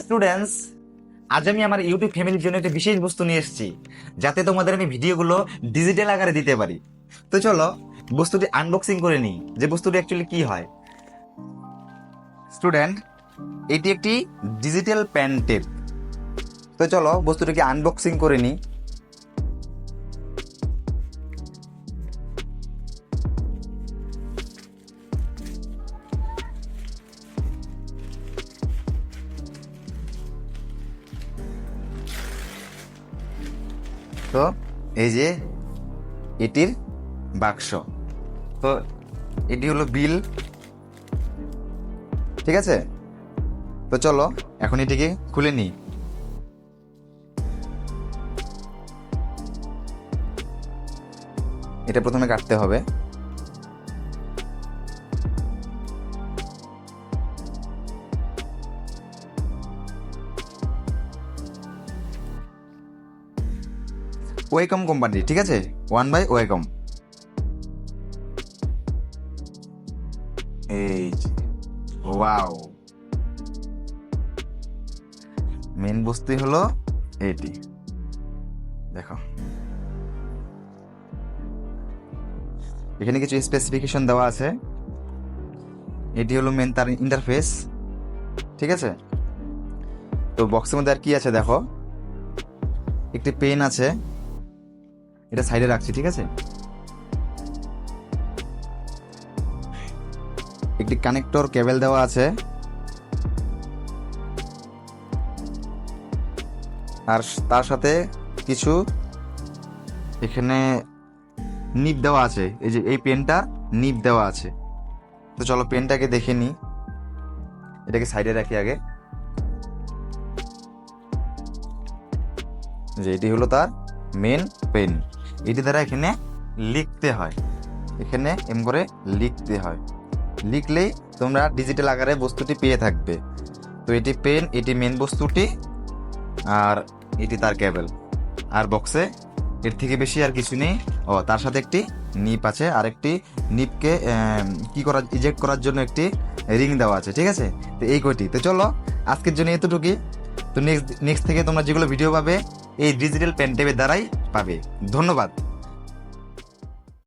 Students, আজ আমি আমার ইউটিউব ফ্যামিলির জন্য একটা বিশেষ বস্তু নিয়ে এসেছি, যাতে তোমাদের আমি ভিডিওগুলো ডিজিটাল আকারে দিতে পারি। তো চলো বস্তুটি আনবক্সিং করে নিই, যে বস্তুটি অ্যাকচুয়ালি কি হয়। স্টুডেন্ট, এটি একটি ডিজিটাল পেন টেপ। তো চলো বস্তুটিকে আনবক্সিং করে নিই। তো এই যে এটির বাক্স, তো এটি হলো বিল, ঠিক আছে। তো চলো এখন এটিকে খুলে নিই। এটা প্রথমে কাটতে হবে। ওয়েকম কোম্পানি, ঠিক আছে, 1 বাই ওয়েকম। এই ওয়াও, মেন বস্তুই হলো এটি, দেখো এখানে কিছু স্পেসিফিকেশন দেওয়া আছে। এটি হলো মেন তার ইন্টারফেস, ঠিক আছে। তো বক্সের মধ্যে আর কি আছে দেখো, একটি পেন আছে, এটা সাইডে রাখছি, ঠিক আছে। একটি কানেক্টর কেবল দেওয়া আছে, আর তার সাথে কিছু এখানে নিব দেওয়া আছে। এই যে এই পেনটা নিব দেওয়া আছে। তো চলো পেনটাকে দেখে নিই। এটাকে সাইডে রাখি আগে। যে এটি হলো তার মেন পেন। এটি দ্বারা এখানে লিখতে হয়, এখানে এম করে লিখতে হয়। লিখলেই তোমরা ডিজিটাল আকারে বস্তুটি পেয়ে থাকবে। তো এটি পেন, এটি মেন বস্তুটি, আর এটি তার কেবল। আর বক্সে এর থেকে বেশি আর কিছু নেই। ও তার সাথে একটি নিপ আছে, আর একটি নিপকে কি করার ইজেক্ট করার জন্য একটি রিং দেওয়া আছে, ঠিক আছে। তো এই কয়টি। তো চলো আজকের জন্য এতটুকুই। তো নেক্সট থেকে তোমরা যেগুলো ভিডিও পাবে এই ডিজিটাল পেন টেপের দ্বারাই পাবে। ধন্যবাদ।